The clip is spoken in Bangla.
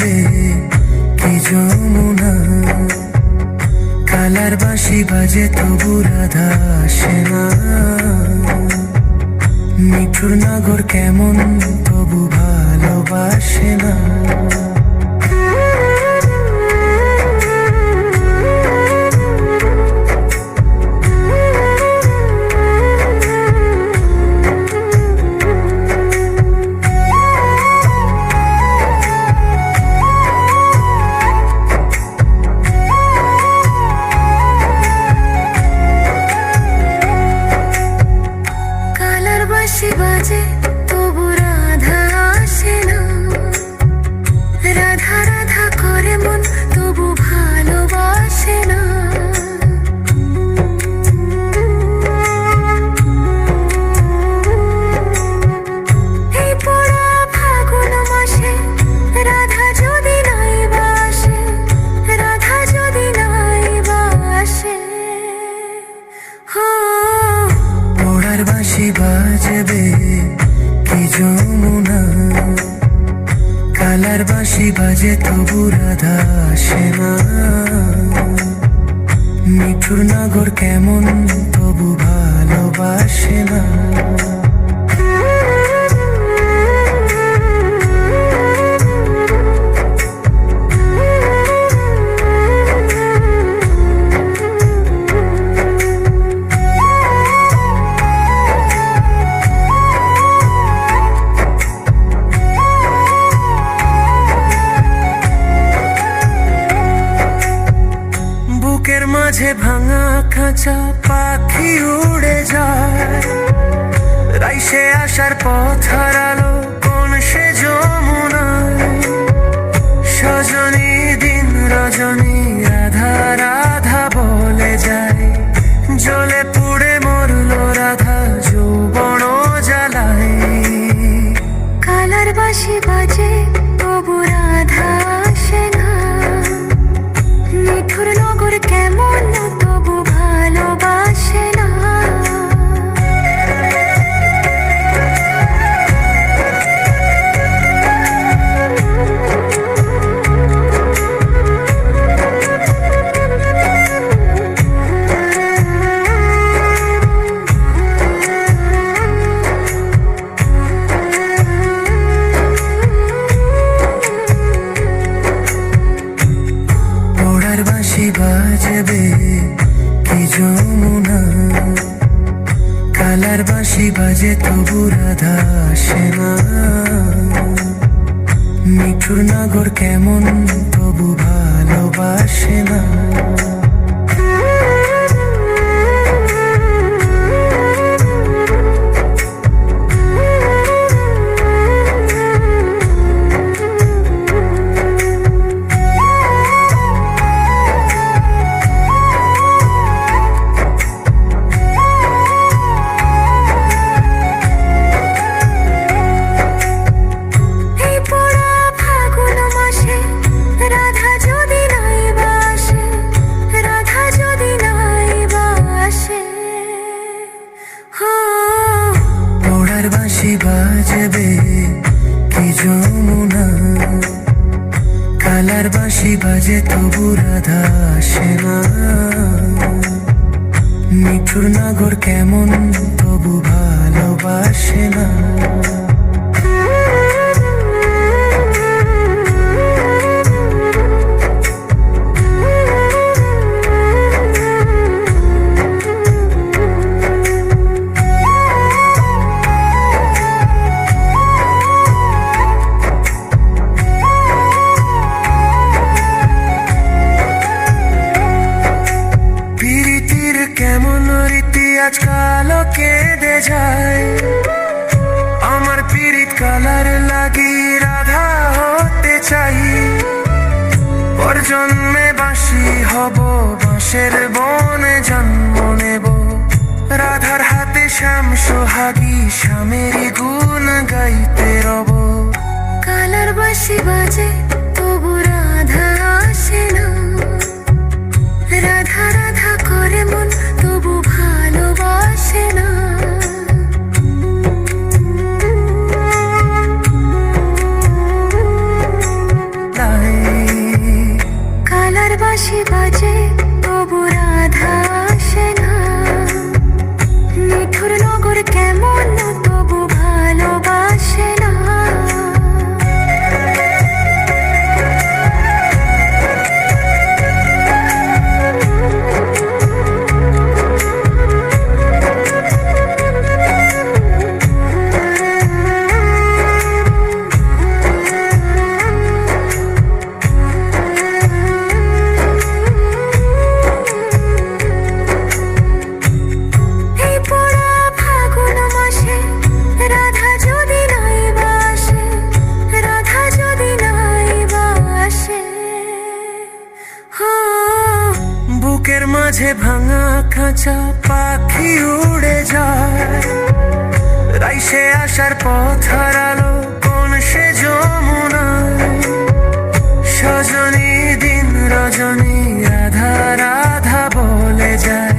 বাজবে কি যমুনা, কালার বাঁশি বাজে তবু রাধা আসে না। মিঠুর নগর কেমন তবু ভালোবাসে না। বাঁশি বাজে তবু রাধা আসে না, রাধা রাধা করে মন তবু ভালোবাসে না। এই পোড়া ফাগুন মাসে রাধা যদি নাই বাসে, রাধা যদি নাই বাসে, পোড়ার বাঁশি বাজবে কি যমুনা, কালার বাঁশি বাজে তবু রাধা আসে না। মিঠুর নগর কেমন তবু ভালোবাসে না। বুকের মাঝে ভাঙা খাঁচা পাখি উড়ে যায়, রাইসে আসার পথ হারালো কোন সে যমুনায়। সজনী দিন রজনী রাধা রাধা বলে যায়, জ্বলে পুড়ে মরলো রাধা যৌবন জ্বালায়। কালার বাঁশি বাজে তবু রাধা আসে না, মিঠুর নগর কেমন তবু ভালোবাসে না। পোড়ার বাঁশি বাজবে কি যমুনা, কালার বাঁশি বাজে তবু রাধা আসে না। মিঠুর নগর কেমন তবু ভালোবাসে না। পোড়ার বাঁশি বাজবে কি যমুনা, কালার বাঁশি বাজে তবু রাধা আসে না। মিঠুর নগর কেমন তবু ভালোবাসে না। কেমন রীতি আজকাল কেঁদে যায়, আমার পীড়িত কালার লাগি রাধা হতে চাই। পর জন্মে বাঁশি হব বাঁশের বনে জন্ম নেব, রাধার হাতে শ্যাম সোহাগী শ্যামেরই গুণ গাইতে রব। কালার বাঁশি বাজে তবু রাধা আসে না, রাধা রাধা করে মন তবু ভালোবাসে না। লাই বাঁশি বাজে তবু রাধা আসে না। নিঠুর নগর কেমন তবু ভালোবাসে না। এই পোড়া ফাগুন মাসে রাধা যদি নাই বাসে, রাধা যদি নাই বাসে, হো বুকের মাঝে ভাঙা খাঁচা পাখি উড়ে যায়, রাইসে আসার পথ হারালো কোন সে যমুনায়। সজনী দিন রজনী রাধা রাধা বলে যায়,